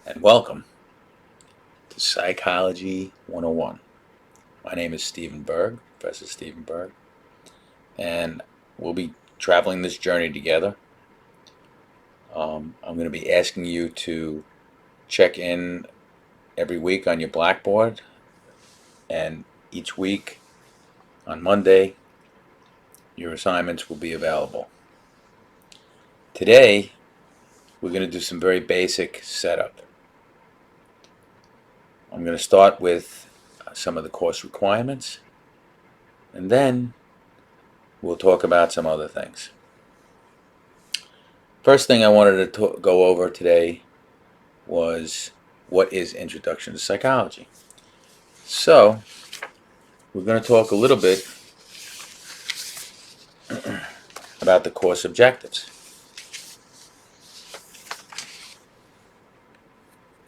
and welcome to Psychology 101. My name is Stephen Berg, Professor Stephen Berg, and we'll be traveling this journey together. I'm going to be asking you to check in every week on your Blackboard, and each week on Monday, your assignments will be available. Today, we're going to do some very basic setup. I'm going to start with some of the course requirements, and then we'll talk about some other things. First thing I wanted to go over today was what is Introduction to Psychology. So, we're going to talk a little bit about the course objectives.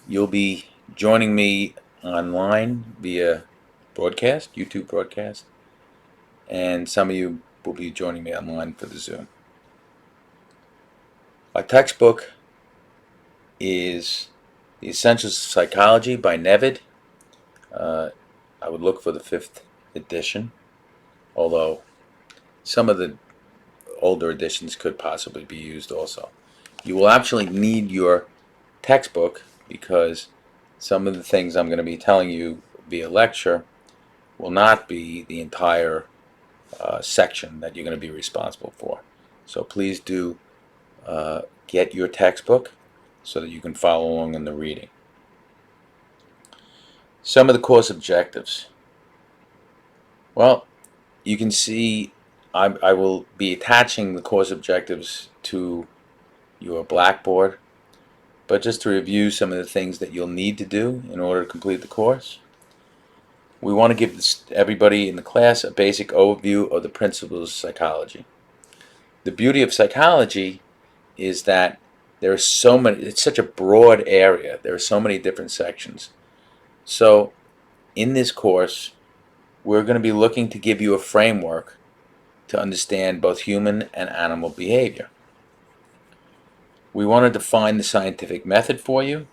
You'll be joining me online via broadcast, YouTube broadcast, and some of you will be joining me online for the Zoom. Our textbook is The Essentials of Psychology by Nevid. I would look for the 5th edition, although some of the older editions could possibly be used also. You will actually need your textbook because some of the things I'm going to be telling you via lecture will not be the entire section that you're going to be responsible for. So please do get your textbook so that you can follow along in the reading. Some of the course objectives. Well, you can see I will be attaching the course objectives to your Blackboard, but just to review some of the things that you'll need to do in order to complete the course. We want to give everybody in the class a basic overview of the principles of psychology. The beauty of psychology is that there are so many, it's such a broad area, there are so many different sections. So in this course, we're going to be looking to give you a framework to understand both human and animal behavior. We want to define the scientific method for you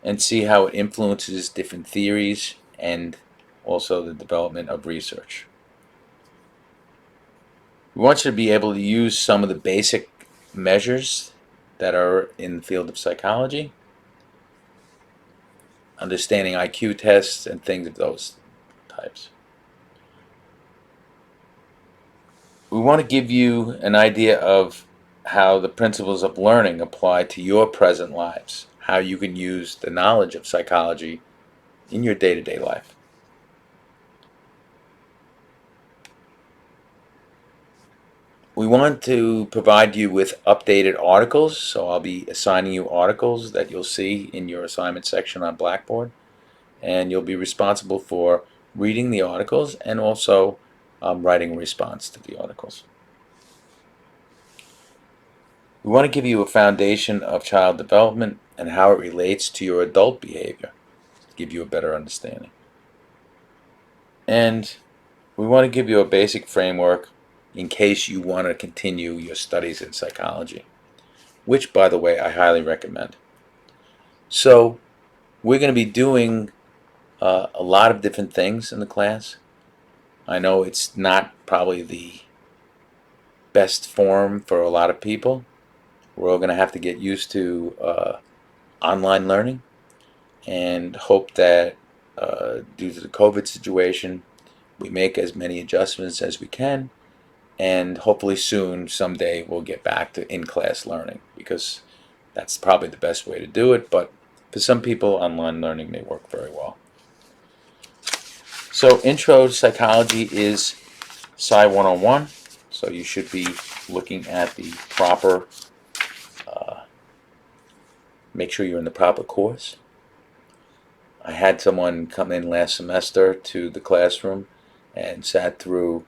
and see how it influences different theories and also the development of research. We want you to be able to use some of the basic measures that are in the field of psychology, understanding IQ tests and things of those types. We want to give you an idea of how the principles of learning apply to your present lives, how you can use the knowledge of psychology in your day-to-day life. We want to provide you with updated articles, so I'll be assigning you articles that you'll see in your assignment section on Blackboard, and you'll be responsible for reading the articles and also writing a response to the articles. We want to give you a foundation of child development and how it relates to your adult behavior, to give you a better understanding. And we want to give you a basic framework in case you want to continue your studies in psychology, which, by the way, I highly recommend. So we're going to be doing a lot of different things in the class. I know it's not probably the best form for a lot of people. We're all going to have to get used to online learning and hope that due to the COVID situation, we make as many adjustments as we can, and hopefully soon, someday, we'll get back to in-class learning, because that's probably the best way to do it, but for some people, online learning may work very well. So Intro to Psychology is Sci 101, so you should be looking at the proper, make sure you're in the proper course. I had someone come in last semester to the classroom and sat through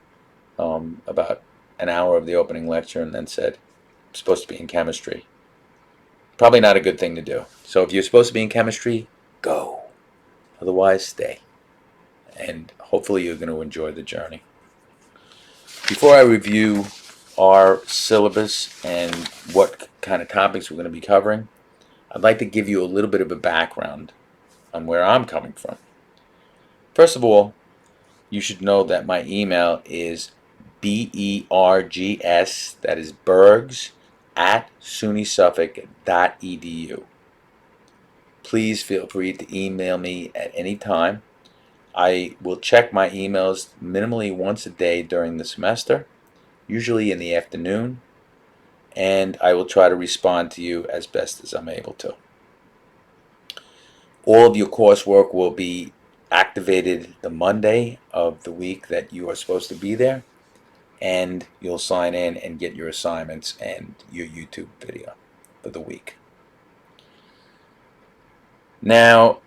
about an hour of the opening lecture and then said, I'm supposed to be in chemistry. Probably not a good thing to do. So if you're supposed to be in chemistry, go. Otherwise, stay. And hopefully you're going to enjoy the journey. Before I review our syllabus and what kind of topics we're going to be covering, I'd like to give you a little bit of a background on where I'm coming from. First of all, you should know that my email is BERGS, that is Bergs, at SUNY-Suffolk.edu. Please feel free to email me at any time. I will check my emails minimally once a day during the semester, usually in the afternoon, and I will try to respond to you as best as I'm able to. All of your coursework will be activated the Monday of the week that you are supposed to be there, and you'll sign in and get your assignments and your YouTube video for the week. Now,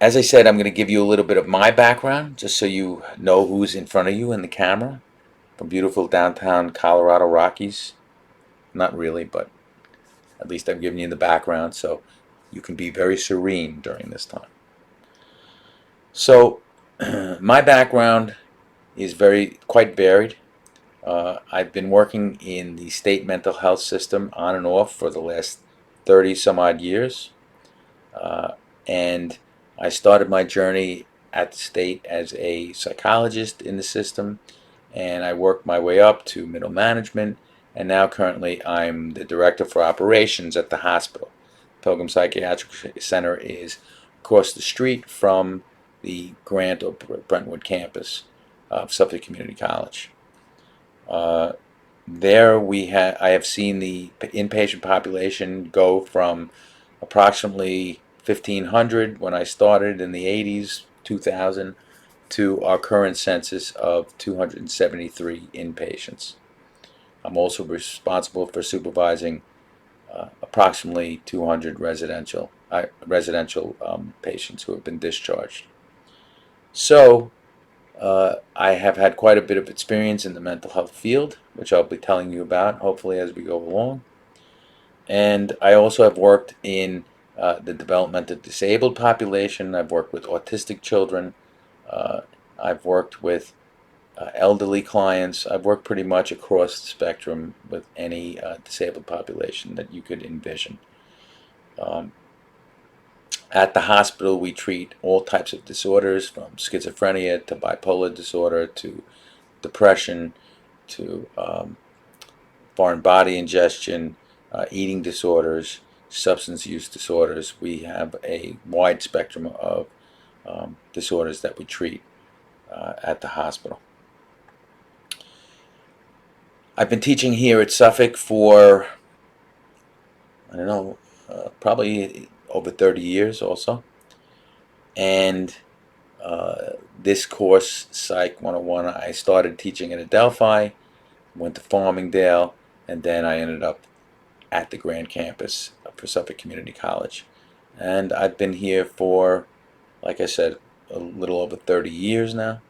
as I said, I'm going to give you a little bit of my background, just so you know who's in front of you in the camera, from beautiful downtown Colorado Rockies. Not really, but at least I'm giving you the background so you can be very serene during this time. So, my background is quite varied. I've been working in the state mental health system on and off for the last 30 some odd years. And I started my journey at the state as a psychologist in the system, and I worked my way up to middle management, and now currently I'm the director for operations at the hospital. Pilgrim Psychiatric Center is across the street from the Grant or Brentwood campus of Suffolk Community College. There I have seen the inpatient population go from approximately 1,500 when I started in the 80s, 2000, to our current census of 273 inpatients. I'm also responsible for supervising approximately 200 residential patients who have been discharged. So I have had quite a bit of experience in the mental health field, which I'll be telling you about hopefully as we go along. And I also have worked in the developmentally disabled population. I've worked with autistic children. I've worked with elderly clients. I've worked pretty much across the spectrum with any disabled population that you could envision. At the hospital, we treat all types of disorders, from schizophrenia to bipolar disorder to depression to foreign body ingestion, eating disorders, substance use disorders. We have a wide spectrum of disorders that we treat at the hospital. I've been teaching here at Suffolk for, I don't know, probably over 30 years also. And this course, Psych 101, I started teaching at Adelphi, went to Farmingdale, and then I ended up at the Grand Campus for Suffolk Community College. And I've been here for, like I said, a little over 30 years now.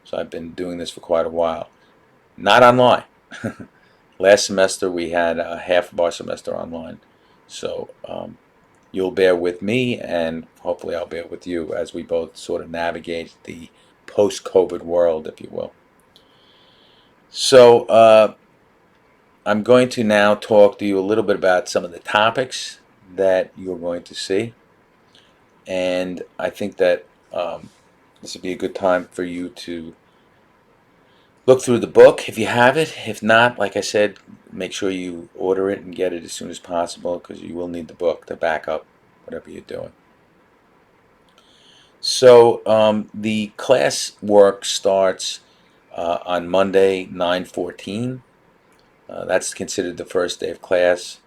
So I've been doing this for quite a while. Not online. Last semester we had half of our semester online. So you'll bear with me, and hopefully I'll bear with you as we both sort of navigate the post-COVID world, if you will. So I'm going to now talk to you a little bit about some of the topics that you're going to see. And I think that this would be a good time for you to look through the book if you have it. If not, like I said, make sure you order it and get it as soon as possible, because you will need the book to back up whatever you're doing. So the class work starts on Monday, 9/14. That's considered the first day of class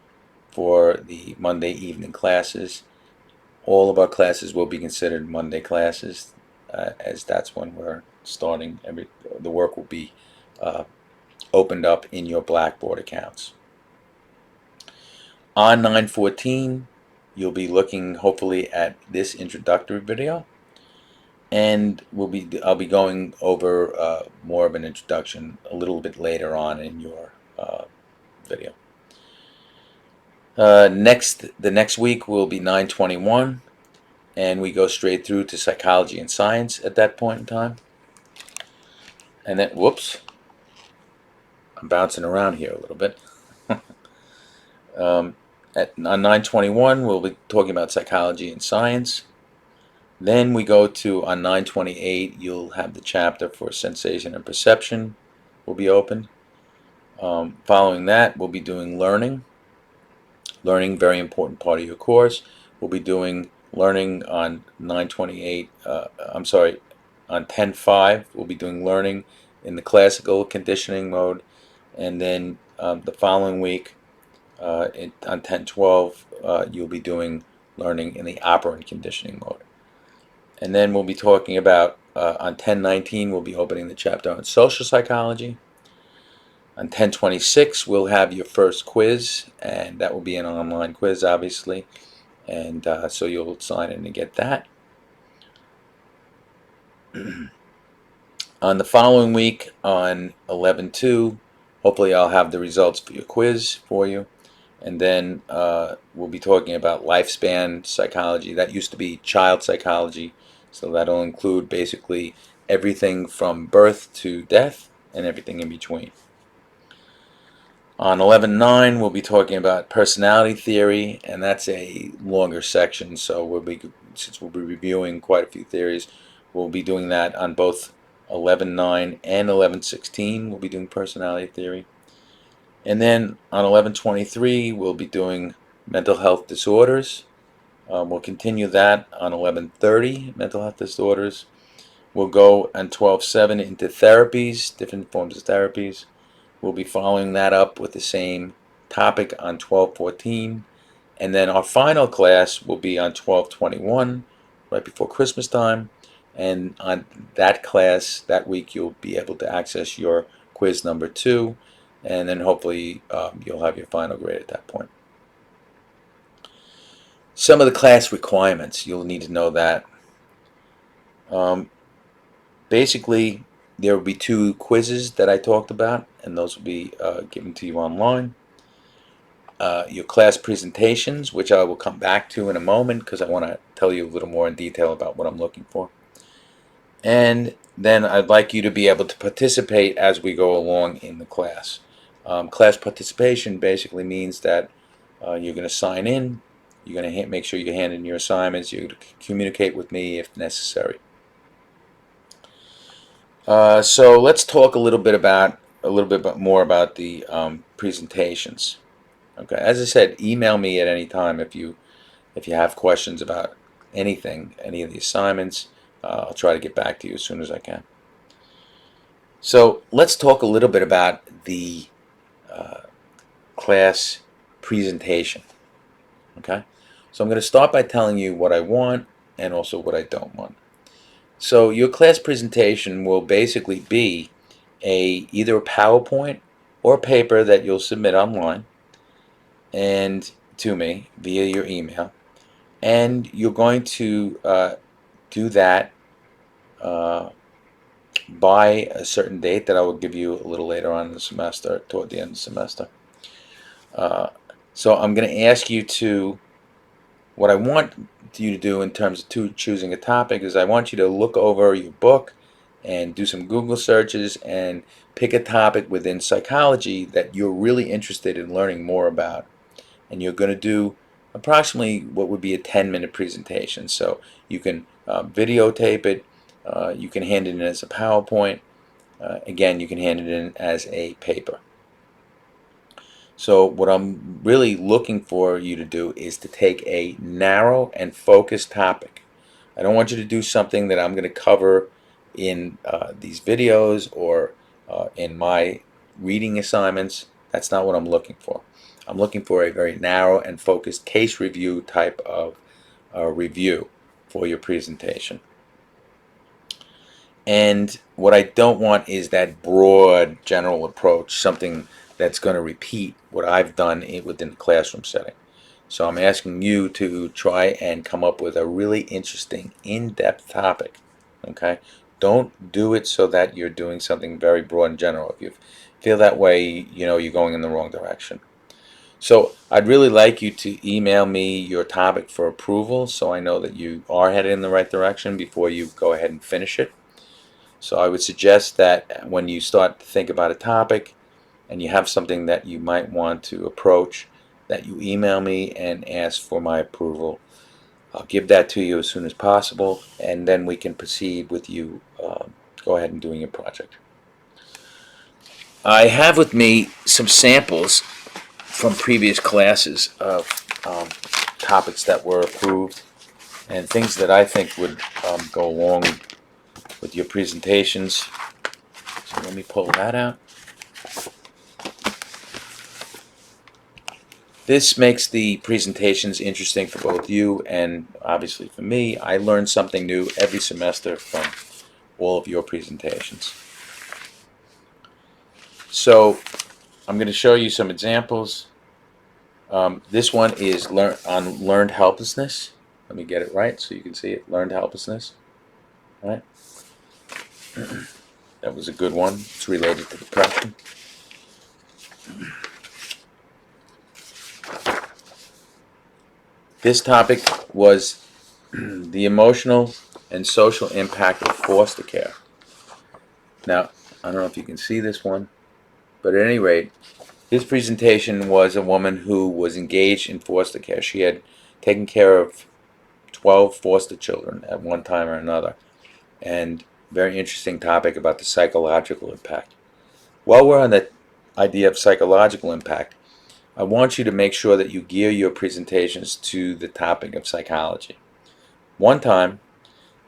for the Monday evening classes. All of our classes will be considered Monday classes, as that's when we're starting. The work will be opened up in your Blackboard accounts. On 9/14, you'll be looking hopefully at this introductory video, and I'll be going over more of an introduction a little bit later on in your video. The next week will be 9/21, and we go straight through to psychology and science at that point in time. And then, whoops, I'm bouncing around here a little bit. On 921, we'll be talking about psychology and science. Then we go to, on 928, you'll have the chapter for sensation and perception will be open. Following that, we'll be doing learning. Learning, very important part of your course. We'll be doing learning on 928, on 10.5, we'll be doing learning in the classical conditioning mode. And then the following week, on 10.12, you'll be doing learning in the operant conditioning mode. And then we'll be talking about, on 10.19, we'll be opening the chapter on social psychology. On 10.26, we'll have your first quiz, and that will be an online quiz, obviously. And so you'll sign in to get that. On the following week, on 11.2, hopefully I'll have the results for your quiz for you. And then we'll be talking about lifespan psychology. That used to be child psychology, so that'll include basically everything from birth to death and everything in between. On 11.9, we'll be talking about personality theory, and that's a longer section, so since we'll be reviewing quite a few theories, we'll be doing that on both 11.9 and 11.16. We'll be doing personality theory. And then on 11.23, we'll be doing mental health disorders. We'll continue that on 11.30, mental health disorders. We'll go on 12.7 into therapies, different forms of therapies. We'll be following that up with the same topic on 12.14. And then our final class will be on 12.21, right before Christmas time. And on that class, that week, you'll be able to access your quiz number 2. And then hopefully you'll have your final grade at that point. Some of the class requirements, you'll need to know that. Basically, there will be 2 quizzes that I talked about, and those will be given to you online. Your class presentations, which I will come back to in a moment because I want to tell you a little more in detail about what I'm looking for. And then I'd like you to be able to participate as we go along in the class. Class participation basically means that you're going to sign in, you're going to make sure you hand in your assignments, you're going to communicate with me if necessary. So let's talk a little bit more about the presentations. Okay, as I said, email me at any time if you have questions about anything, any of the assignments. I'll try to get back to you as soon as I can. So let's talk a little bit about the class presentation. Okay, so I'm going to start by telling you what I want and also what I don't want. So your class presentation will basically be either a PowerPoint or a paper that you'll submit online and to me via your email, and you're going to do that by a certain date that I will give you a little later on in the semester, toward the end of the semester. So I'm going to ask you to, what I want you to do in terms of choosing a topic is I want you to look over your book and do some Google searches and pick a topic within psychology that you're really interested in learning more about. And you're going to do approximately what would be a 10-minute presentation. So you can videotape it, you can hand it in as a PowerPoint, again you can hand it in as a paper. So what I'm really looking for you to do is to take a narrow and focused topic. I don't want you to do something that I'm going to cover in these videos or in my reading assignments. That's not what I'm looking for. I'm looking for a very narrow and focused case review type of review for your presentation. And what I don't want is that broad general approach, something that's going to repeat what I've done within the classroom setting. So I'm asking you to try and come up with a really interesting, in-depth topic. Okay? Don't do it so that you're doing something very broad and general. If you feel that way, you're going in the wrong direction. So I'd really like you to email me your topic for approval so I know that you are headed in the right direction before you go ahead and finish it. So I would suggest that when you start to think about a topic and you have something that you might want to approach, that you email me and ask for my approval. I'll give that to you as soon as possible, and then we can proceed with you. Go ahead and doing your project. I have with me some samples from previous classes of topics that were approved and things that I think would go along with your presentations. So let me pull that out. This makes the presentations interesting for both you and obviously for me. I learn something new every semester from all of your presentations. So I'm going to show you some examples. This one is on learned helplessness. Let me get it right so you can see it. Learned helplessness. All right. That was a good one. It's related to depression. This topic was the emotional and social impact of foster care. Now, I don't know if you can see this one, but at any rate, this presentation was a woman who was engaged in foster care. She had taken care of 12 foster children at one time or another, and very interesting topic about the psychological impact. While we're on the idea of psychological impact, I want you to make sure that you gear your presentations to the topic of psychology. One time,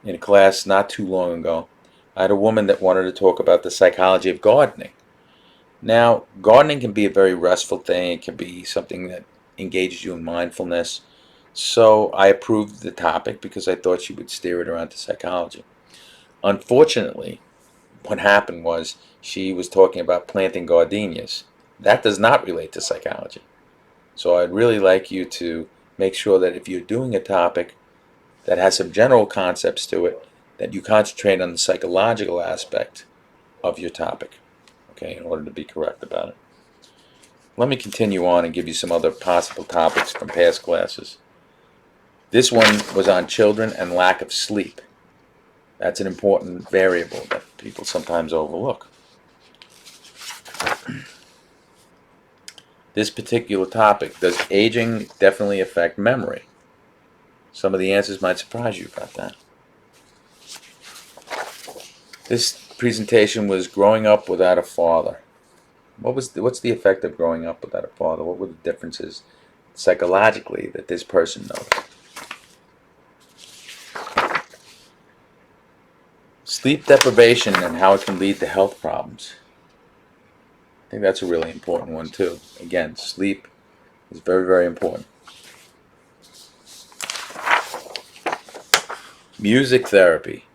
in a class not too long ago, I had a woman that wanted to talk about the psychology of gardening. Now, gardening can be a very restful thing. It can be something that engages you in mindfulness. So I approved the topic because I thought she would steer it around to psychology. Unfortunately, what happened was she was talking about planting gardenias. That does not relate to psychology. So I'd really like you to make sure that if you're doing a topic that has some general concepts to it, that you concentrate on the psychological aspect of your topic, okay, in order to be correct about it. Let me continue on and give you some other possible topics from past classes. This one was on children and lack of sleep. That's an important variable that people sometimes overlook. This particular topic, does aging definitely affect memory? Some of the answers might surprise you about that. This presentation was growing up without a father. What's the effect of growing up without a father? What were the differences psychologically that this person noticed? Sleep deprivation and how it can lead to health problems. I think that's a really important one too. Again, sleep is very, very important. Music therapy.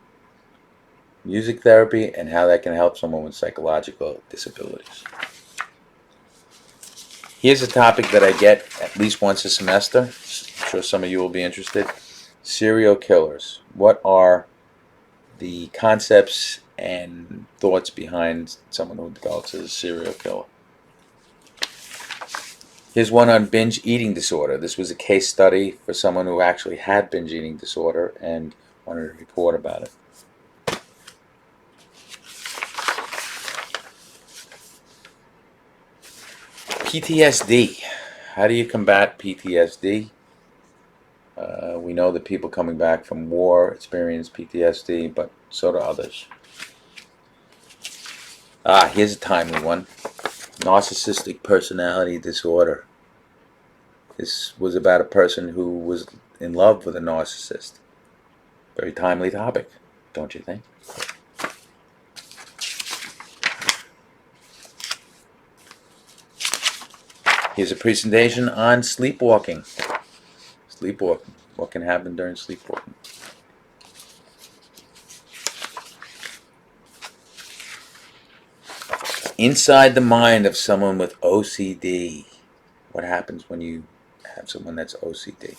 Music therapy and how that can help someone with psychological disabilities. Here's a topic that I get at least once a semester. I'm sure some of you will be interested. Serial killers. What are the concepts and thoughts behind someone who develops as a serial killer? Here's one on binge eating disorder. This was a case study for someone who actually had binge eating disorder and wanted to report about it. PTSD. How do you combat PTSD? We know that people coming back from war experience PTSD, but so do others. Here's a timely one. Narcissistic personality disorder. This was about a person who was in love with a narcissist. Very timely topic, don't you think? Here's a presentation on sleepwalking. Sleepwalking. What can happen during sleepwalking? Inside the mind of someone with OCD. What happens when you have someone that's OCD?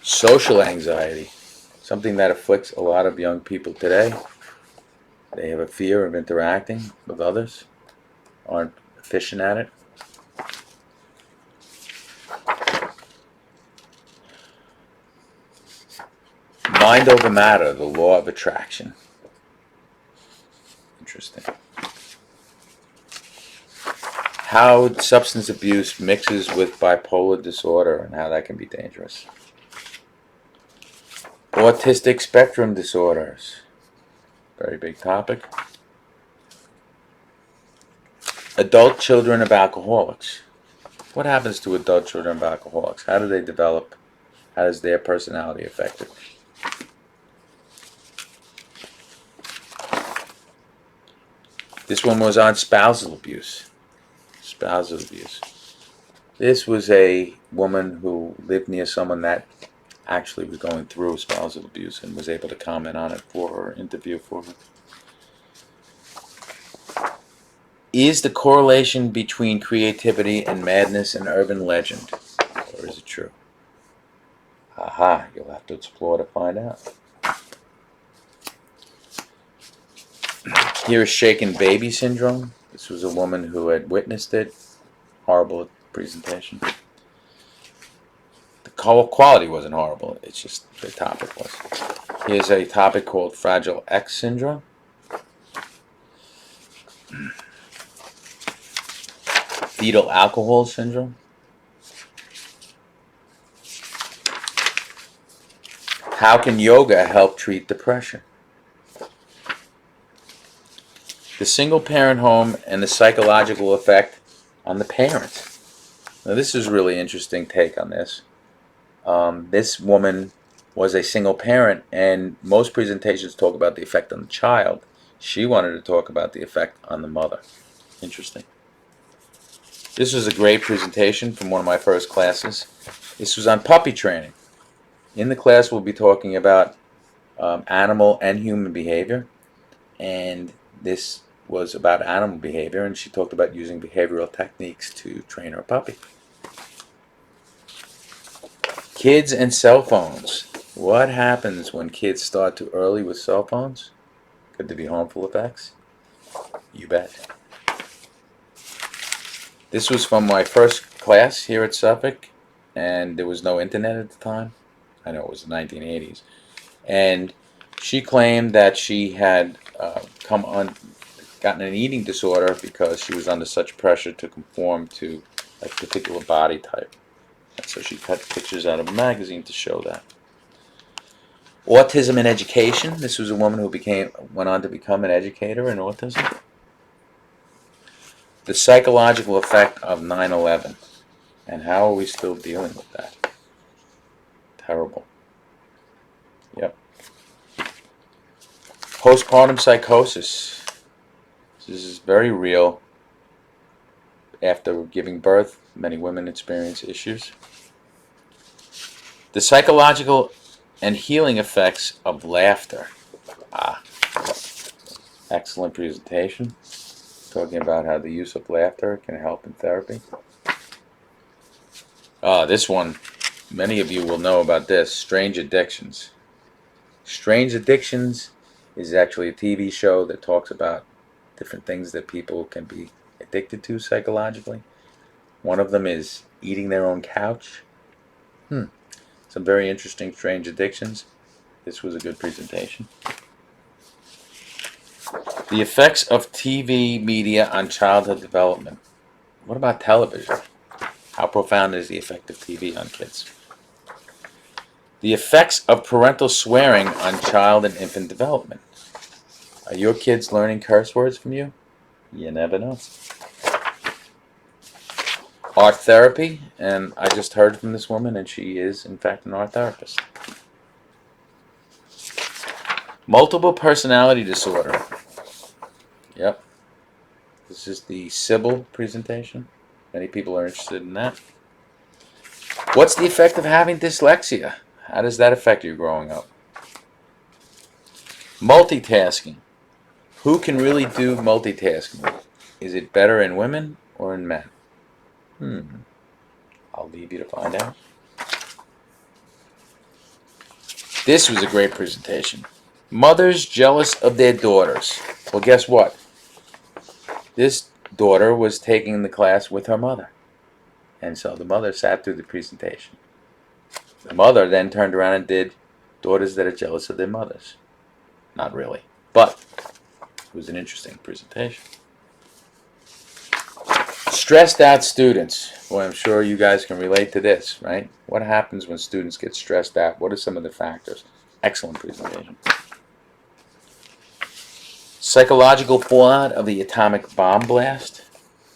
Social anxiety. Something that afflicts a lot of young people today. They have a fear of interacting with others, aren't efficient at it. Mind over matter, the law of attraction. Interesting. how substance abuse mixes with bipolar disorder and how that can be dangerous. Autistic spectrum disorders, very big topic. Adult children of alcoholics. What happens to adult children of alcoholics? How do they develop? How is their personality affected? This one was on spousal abuse. Spousal abuse. This was a woman who lived near someone that actually was going through spousal abuse and was able to comment on it for her, interview for her. Is the correlation between creativity and madness an urban legend, or is it true? Aha, you'll have to explore to find out. Here is shaken baby syndrome. This was a woman who had witnessed it. Horrible presentation. The quality wasn't horrible, it's just the topic was. Here's a topic called Fragile X syndrome. Fetal alcohol syndrome. How can yoga help treat depression? The single parent home and the psychological effect on the parent. Now this is a really interesting take on this. This woman was a single parent, and most presentations talk about the effect on the child. She wanted to talk about the effect on the mother. Interesting. This was a great presentation from one of my first classes. This was on puppy training. In the class we'll be talking about animal and human behavior, and this was about animal behavior, and she talked about using behavioral techniques to train her puppy. Kids and cell phones. What happens when kids start too early with cell phones? Could there be harmful effects? You bet. This was from my first class here at Suffolk, and there was no internet at the time. I know it was the 1980s. And she claimed that she had gotten an eating disorder because she was under such pressure to conform to a particular body type. And so she cut pictures out of a magazine to show that. Autism in education. This was a woman who went on to become an educator in autism. The psychological effect of 9/11, and how are we still dealing with that? Terrible. Yep. Postpartum psychosis. This is very real. After giving birth, many women experience issues. The psychological and healing effects of laughter. Excellent presentation. Talking about how the use of laughter can help in therapy. This one, many of you will know about this. Strange Addictions. Strange Addictions is actually a TV show that talks about different things that people can be addicted to psychologically. One of them is eating their own couch. Some very interesting strange addictions. This was a good presentation. The effects of TV media on childhood development. What about television? How profound is the effect of TV on kids? The effects of parental swearing on child and infant development. Are your kids learning curse words from you? You never know. Art therapy, and I just heard from this woman, and she is, in fact, an art therapist. Multiple personality disorder. Yep. This is the Sybil presentation. Many people are interested in that. What's the effect of having dyslexia? How does that affect you growing up? Multitasking. Who can really do multitasking? Is it better in women or in men? I'll leave you to find out. This was a great presentation. Mothers jealous of their daughters. Well, guess what? This daughter was taking the class with her mother. And so the mother sat through the presentation. The mother then turned around and did daughters that are jealous of their mothers. Not really, but it was an interesting presentation. Stressed out students. Well, I'm sure you guys can relate to this, right? What happens when students get stressed out? What are some of the factors? Excellent presentation. Psychological fallout of the atomic bomb blast.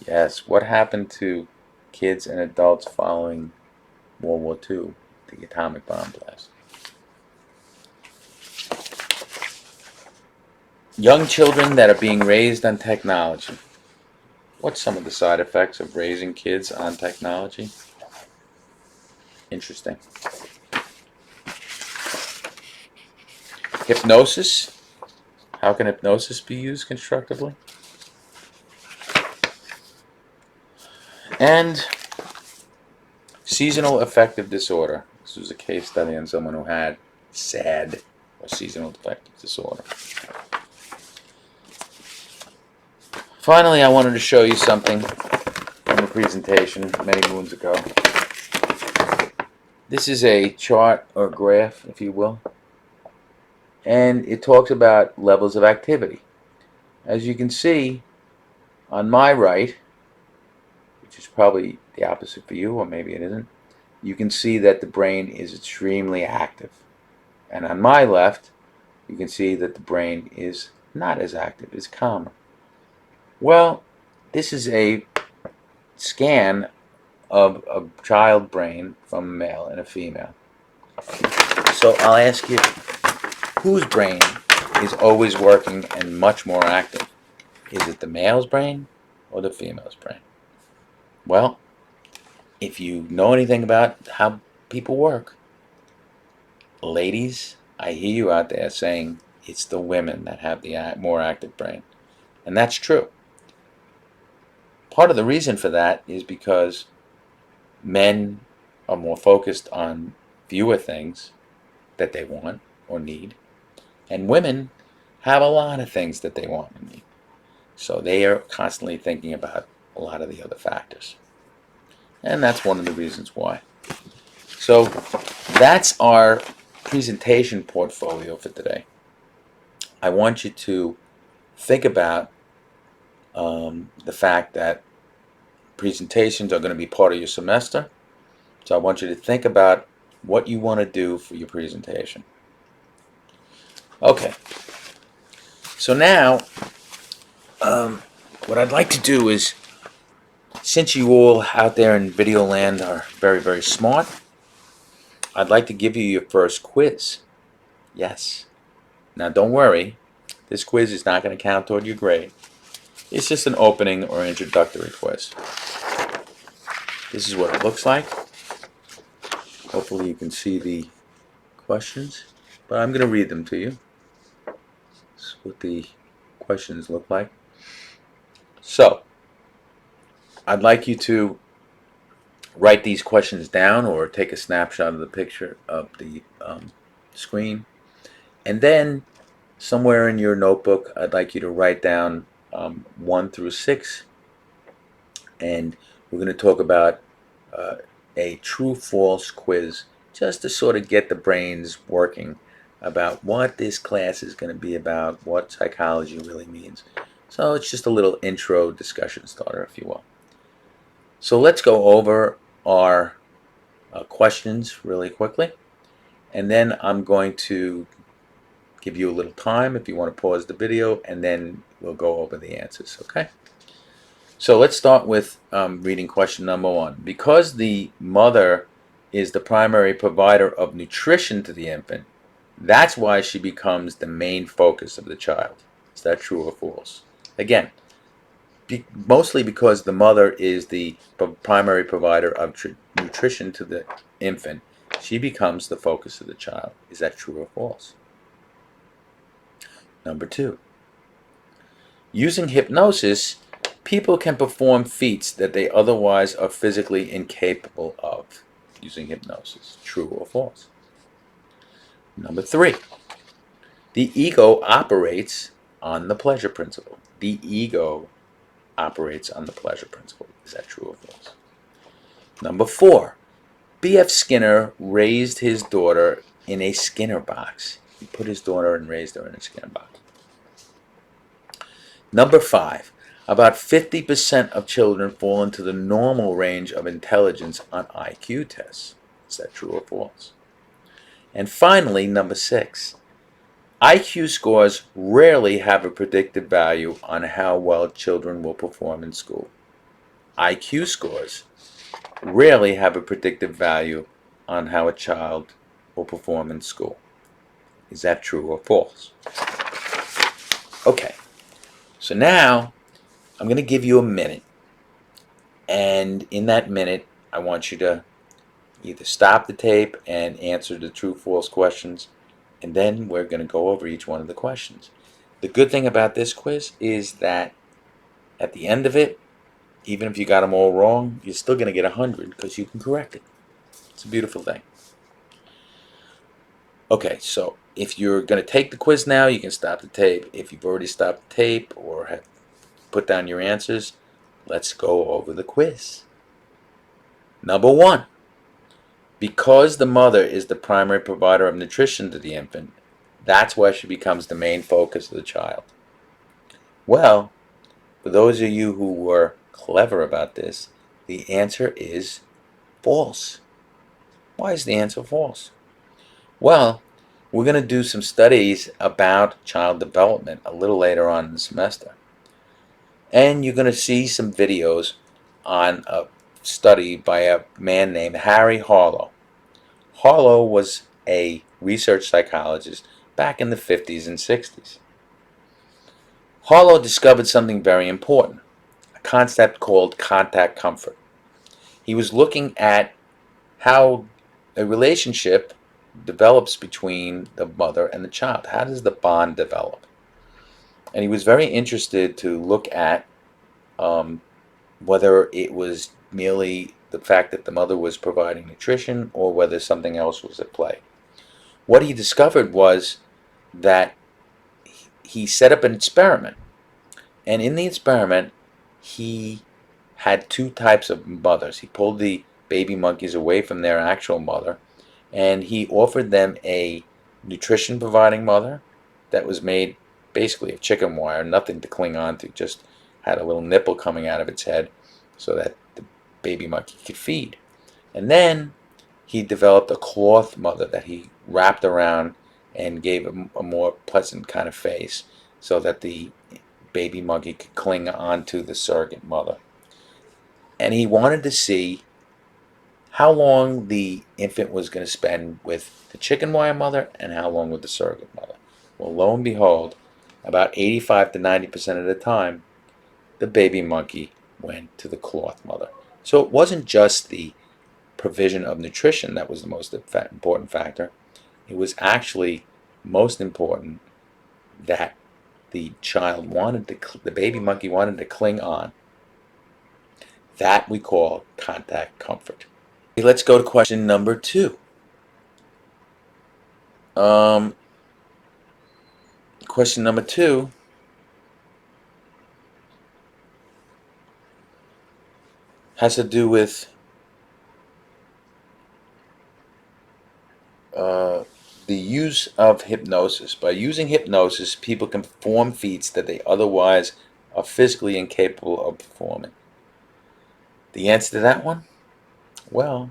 Yes, what happened to kids and adults following World War II, the atomic bomb blast? Young children that are being raised on technology. What's some of the side effects of raising kids on technology? Interesting. Hypnosis. How can hypnosis be used constructively? And seasonal affective disorder. This was a case study on someone who had SAD, or seasonal affective disorder. Finally, I wanted to show you something from a presentation many moons ago. This is a chart or graph, if you will, and it talks about levels of activity. As you can see, on my right, which is probably the opposite for you, or maybe it isn't, you can see that the brain is extremely active. And on my left, you can see that the brain is not as active, it's calmer. Well, this is a scan of a child brain from a male and a female. So I'll ask you, whose brain is always working and much more active? Is it the male's brain or the female's brain? Well, if you know anything about how people work, ladies, I hear you out there saying it's the women that have the more active brain. And that's true. Part of the reason for that is because men are more focused on fewer things that they want or need, and women have a lot of things that they want and need. So they are constantly thinking about a lot of the other factors. And that's one of the reasons why. So that's our presentation portfolio for today. I want you to think about the fact that presentations are going to be part of your semester. So I want you to think about what you want to do for your presentation. Okay. So now, what I'd like to do is, since you all out there in video land are very, very smart, I'd like to give you your first quiz. Yes. Now don't worry, this quiz is not going to count toward your grade. It's just an opening or introductory quiz. This is what it looks like. Hopefully you can see the questions, but I'm going to read them to you. This is what the questions look like. So, I'd like you to write these questions down or take a snapshot of the picture of the screen. And then, somewhere in your notebook, I'd like you to write down 1 through 6. And we're going to talk about a true-false quiz, just to sort of get the brains working about what this class is going to be about, what psychology really means. So it's just a little intro discussion starter, if you will. So let's go over our questions really quickly, and then I'm going to give you a little time if you want to pause the video, and then we'll go over the answers, okay? So let's start with reading question number 1. Because the mother is the primary provider of nutrition to the infant, that's why she becomes the main focus of the child. Is that true or false? Again, mostly because the mother is the primary provider of nutrition to the infant, she becomes the focus of the child. Is that true or false? Number 2. Using hypnosis, people can perform feats that they otherwise are physically incapable of using hypnosis. True or false? Number 3. The ego operates on the pleasure principle. The ego operates on the pleasure principle. Is that true or false? Number 4. B.F. Skinner raised his daughter in a Skinner box. He put his daughter and raised her in a Skinner box. Number 5. About 50% of children fall into the normal range of intelligence on IQ tests. Is that true or false? And finally, number 6. IQ scores rarely have a predictive value on how well children will perform in school. IQ scores rarely have a predictive value on how a child will perform in school. Is that true or false? Okay, so now I'm going to give you a minute. And in that minute, I want you to either stop the tape and answer the true false questions, and then we're going to go over each one of the questions. The good thing about this quiz is that at the end of it, even if you got them all wrong, you're still going to get 100 because you can correct it. It's a beautiful thing. Okay, so if you're going to take the quiz now, you can stop the tape. If you've already stopped the tape or have put down your answers, let's go over the quiz. Number 1. Because the mother is the primary provider of nutrition to the infant, that's why she becomes the main focus of the child. Well, for those of you who were clever about this, the answer is false. Why is the answer false? Well, we're going to do some studies about child development a little later on in the semester. And you're going to see some videos on a study by a man named Harry Harlow. Harlow was a research psychologist back in the 50s and 60s. Harlow discovered something very important, a concept called contact comfort. He was looking at how a relationship develops between the mother and the child. How does the bond develop? And he was very interested to look at whether it was merely the fact that the mother was providing nutrition or whether something else was at play. What he discovered was that he set up an experiment. And in the experiment, he had 2 types of mothers. He pulled the baby monkeys away from their actual mother, and he offered them a nutrition providing mother that was made basically of chicken wire, nothing to cling on to, just had a little nipple coming out of its head so that the baby monkey could feed. And then he developed a cloth mother that he wrapped around and gave a more pleasant kind of face so that the baby monkey could cling onto the surrogate mother. And he wanted to see how long the infant was going to spend with the chicken wire mother and how long with the surrogate mother. Well, lo and behold, about 85 to 90% of the time, the baby monkey went to the cloth mother. So it wasn't just the provision of nutrition that was the most important factor. It was actually most important that the baby monkey wanted to cling on. That we call contact comfort. Let's go to question number 2. Question number 2 has to do with the use of hypnosis. By using hypnosis, people can perform feats that they otherwise are physically incapable of performing. The answer to that one? Well,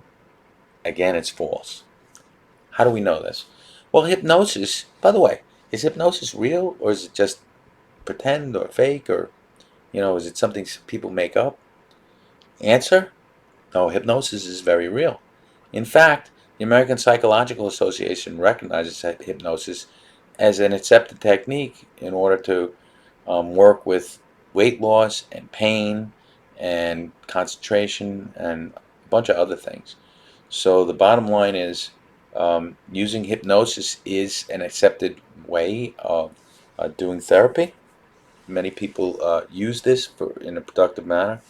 again, it's false. How do we know this? Well, hypnosis, by the way, is hypnosis real or is it just pretend or fake or, is it something people make up? Answer? No, hypnosis is very real. In fact, the American Psychological Association recognizes hypnosis as an accepted technique in order to work with weight loss and pain and concentration and a bunch of other things. So the bottom line is using hypnosis is an accepted way of doing therapy. Many people use this in a productive manner.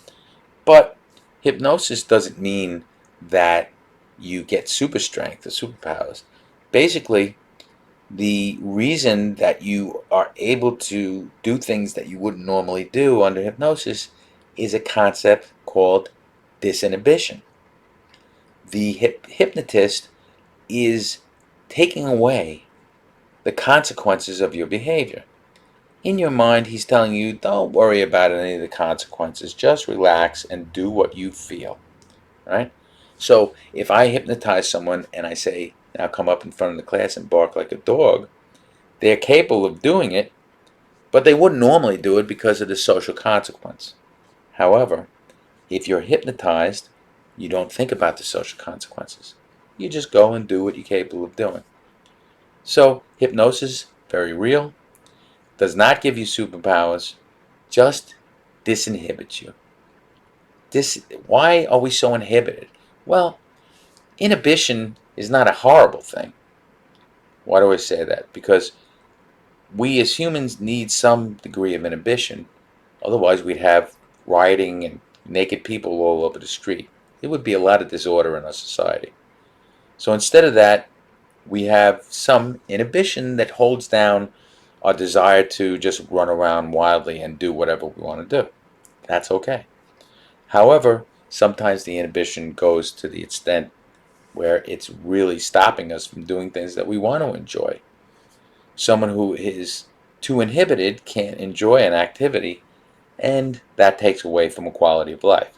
But hypnosis doesn't mean that you get super strength or superpowers. Basically, the reason that you are able to do things that you wouldn't normally do under hypnosis is a concept called disinhibition. The hypnotist is taking away the consequences of your behavior. In your mind, he's telling you, don't worry about any of the consequences. Just relax and do what you feel, right? So if I hypnotize someone and I say, now come up in front of the class and bark like a dog, they're capable of doing it, but they wouldn't normally do it because of the social consequence. However, if you're hypnotized, you don't think about the social consequences. You just go and do what you're capable of doing. So hypnosis, very real, does not give you superpowers, just disinhibits you. Why are we so inhibited? Well, inhibition is not a horrible thing. Why do I say that? Because we as humans need some degree of inhibition. Otherwise, we'd have rioting and naked people all over the street. There would be a lot of disorder in our society. So instead of that, we have some inhibition that holds down our desire to just run around wildly and do whatever we want to do. That's okay. However, sometimes the inhibition goes to the extent where it's really stopping us from doing things that we want to enjoy. Someone who is too inhibited can't enjoy an activity, and that takes away from a quality of life.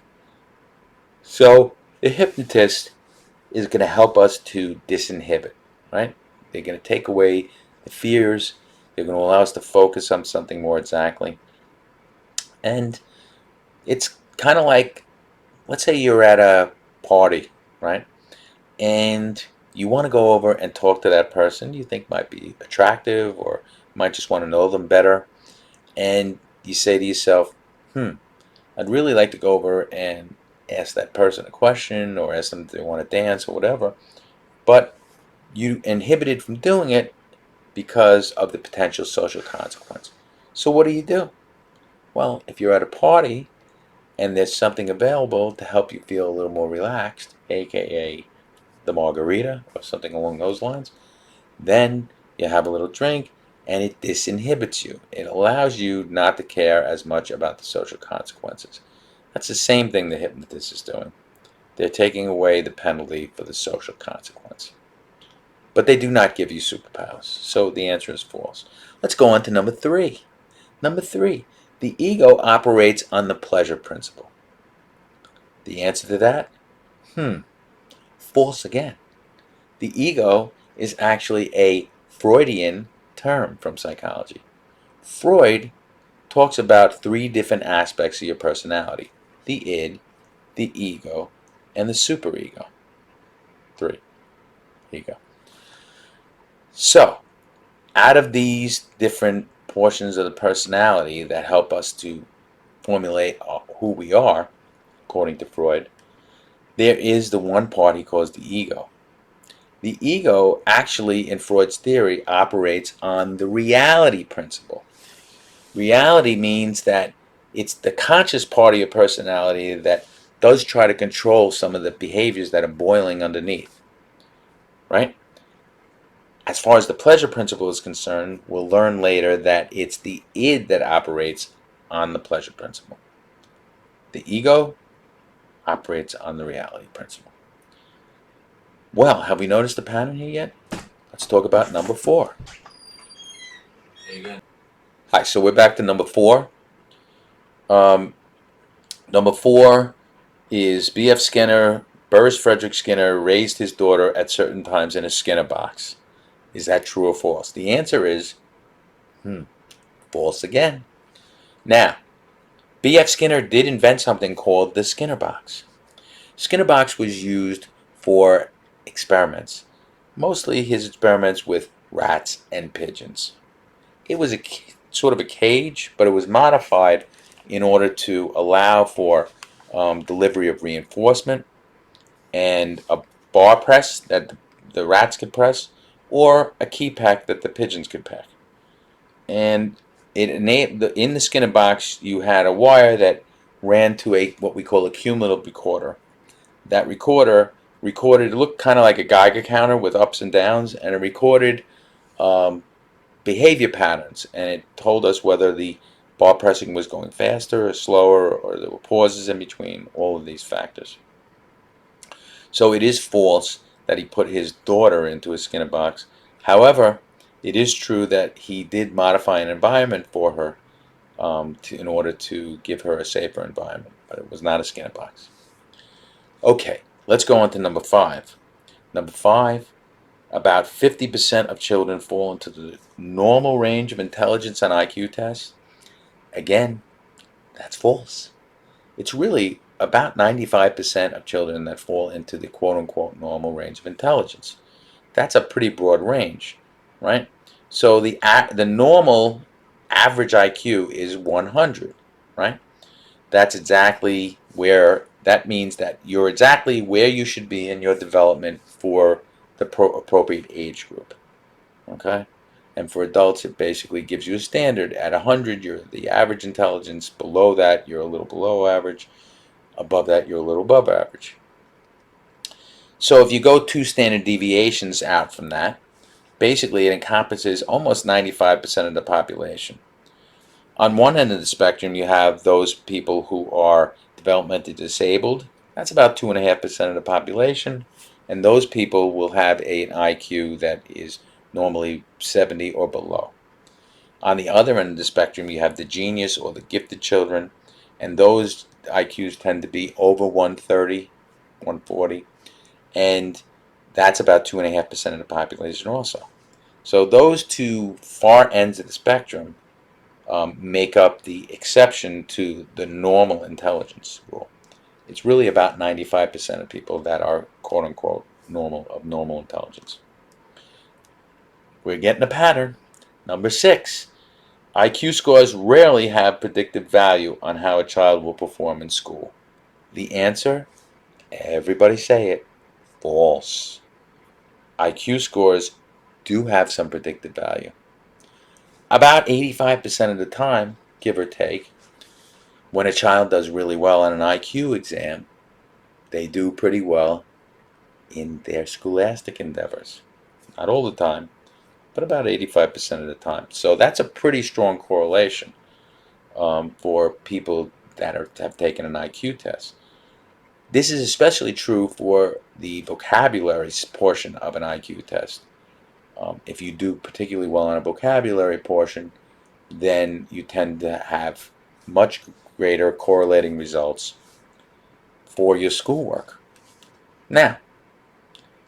So, the hypnotist is going to help us to disinhibit, right? They're going to take away the fears, they're going to allow us to focus on something more exactly. And it's kind of like, let's say you're at a party, right? And you want to go over and talk to that person you think might be attractive or might just want to know them better. And you say to yourself, I'd really like to go over and ask that person a question or ask them if they want to dance or whatever. But you inhibited from doing it because of the potential social consequence. So what do? Well, if you're at a party and there's something available to help you feel a little more relaxed, aka the margarita or something along those lines, then you have a little drink and it disinhibits you. It allows you not to care as much about the social consequences. That's the same thing the hypnotist is doing. They're taking away the penalty for the social consequence. But they do not give you superpowers. So the answer is false. Let's go on to number 3. Number 3, the ego operates on the pleasure principle. The answer to that? False again. The ego is actually a Freudian term from psychology. Freud talks about 3 different aspects of your personality: the id, the ego, and the superego. 3. Here you go. So, out of these different portions of the personality that help us to formulate who we are, according to Freud, there is the one part he calls the ego. The ego actually, in Freud's theory, operates on the reality principle. Reality means that it's the conscious part of your personality that does try to control some of the behaviors that are boiling underneath, right? As far as the pleasure principle is concerned, we'll learn later that it's the id that operates on the pleasure principle. The ego operates on the reality principle. Well, have we noticed the pattern here yet? Let's talk about number 4. Hi, so we're back to number 4. Number 4 is B.F. Skinner. Burris Frederick Skinner raised his daughter at certain times in a Skinner box. Is that true or false? The answer is false again. Now, B.F. Skinner did invent something called the Skinner box. Skinner box was used for experiments, mostly his experiments with rats and pigeons. It was a sort of a cage, but it was modified in order to allow for delivery of reinforcement and a bar press that the rats could press, or a key pack that the pigeons could pack. And in the Skinner box, you had a wire that ran to what we call a cumulative recorder. That recorder recorded, it looked kind of like a Geiger counter with ups and downs, and it recorded behavior patterns, and it told us whether the bar pressing was going faster or slower, or there were pauses in between, all of these factors. So it is false that he put his daughter into a Skinner box. However, It is true that he did modify an environment for her in order to give her a safer environment, but it was not a scanner box. Okay, let's go on to number 5. Number 5, about 50% of children fall into the normal range of intelligence on IQ tests. Again, that's false. It's really about 95% of children that fall into the quote-unquote normal range of intelligence. That's a pretty broad range, right? So the normal average IQ is 100, right? That's exactly where that means that you're exactly where you should be in your development for the appropriate age group. Okay? And for adults, it basically gives you a standard. At 100, you're the average intelligence. Below that, you're a little below average. Above that, you're a little above average. So if you go 2 standard deviations out from that, basically it encompasses almost 95% of the population. On one end of the spectrum, you have those people who are developmentally disabled. That's about 2.5% of the population. And those people will have an IQ that is normally 70 or below. On the other end of the spectrum, you have the genius or the gifted children. And those IQs tend to be over 130, 140. And that's about 2.5% of the population also. So those two far ends of the spectrum make up the exception to the normal intelligence rule. It's really about 95% of people that are quote unquote normal intelligence. We're getting a pattern. Number 6, IQ scores rarely have predictive value on how a child will perform in school. The answer, everybody say it, false. IQ scores do have some predictive value. About 85% of the time, give or take, when a child does really well on an IQ exam, they do pretty well in their scholastic endeavors. Not all the time, but about 85% of the time. So that's a pretty strong correlation for people that have taken an IQ test. This is especially true for the vocabulary portion of an IQ test. If you do particularly well on a vocabulary portion, then you tend to have much greater correlating results for your schoolwork. Now,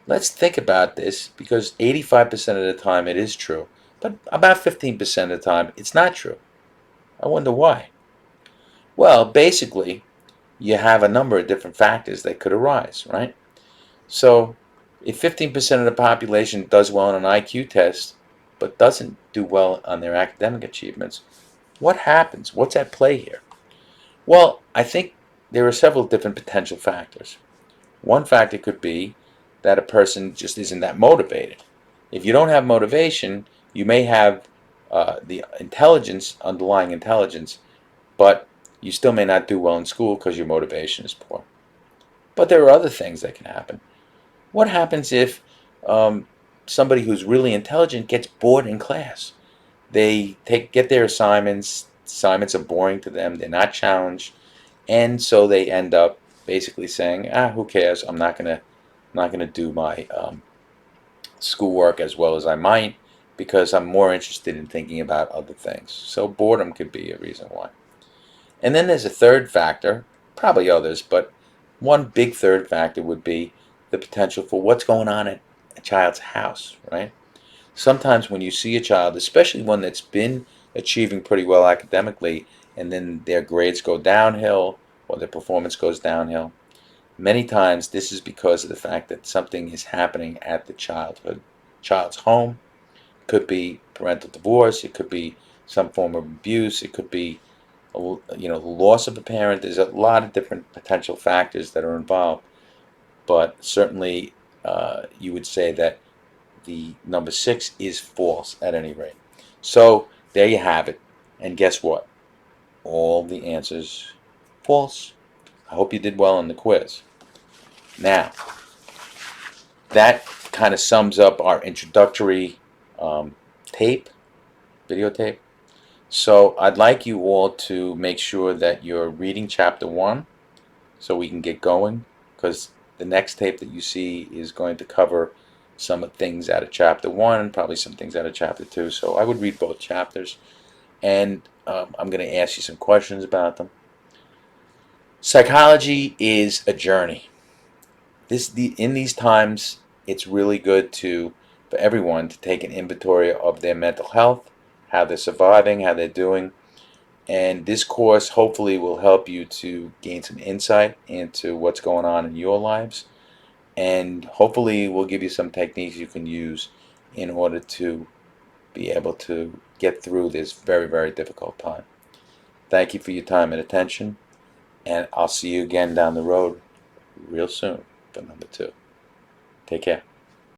let's think about this because 85% of the time it is true, but about 15% of the time it's not true. I wonder why. Well, basically, you have a number of different factors that could arise, right? So, if 15% of the population does well on an IQ test, but doesn't do well on their academic achievements, what happens? What's at play here? Well, I think there are several different potential factors. One factor could be that a person just isn't that motivated. If you don't have motivation, you may have the intelligence, underlying intelligence, but you still may not do well in school because your motivation is poor. But there are other things that can happen. What happens if somebody who's really intelligent gets bored in class? They get their assignments. Assignments are boring to them. They're not challenged, and so they end up basically saying, who cares? I'm not gonna do my schoolwork as well as I might because I'm more interested in thinking about other things. So boredom could be a reason why. And then there's a third factor, probably others, but one big third factor would be the potential for what's going on at a child's house, right? Sometimes when you see a child, especially one that's been achieving pretty well academically, and then their grades go downhill or their performance goes downhill, many times this is because of the fact that something is happening at the child's home. It could be parental divorce, it could be some form of abuse, it could be the loss of a parent. There's a lot of different potential factors that are involved, but certainly you would say that the number 6 is false at any rate. So there you have it. And guess what? All the answers false. I hope you did well on the quiz. Now, that kind of sums up our introductory videotape. So I'd like you all to make sure that you're reading chapter 1 so we can get going, because the next tape that you see is going to cover some things out of chapter 1, probably some things out of chapter 2. So I would read both chapters, and I'm going to ask you some questions about them. Psychology is a journey. In these times, it's really good for everyone to take an inventory of their mental health, how they're surviving, how they're doing. And this course hopefully will help you to gain some insight into what's going on in your lives. And hopefully will give you some techniques you can use in order to be able to get through this very, very difficult time. Thank you for your time and attention. And I'll see you again down the road real soon for number 2. Take care.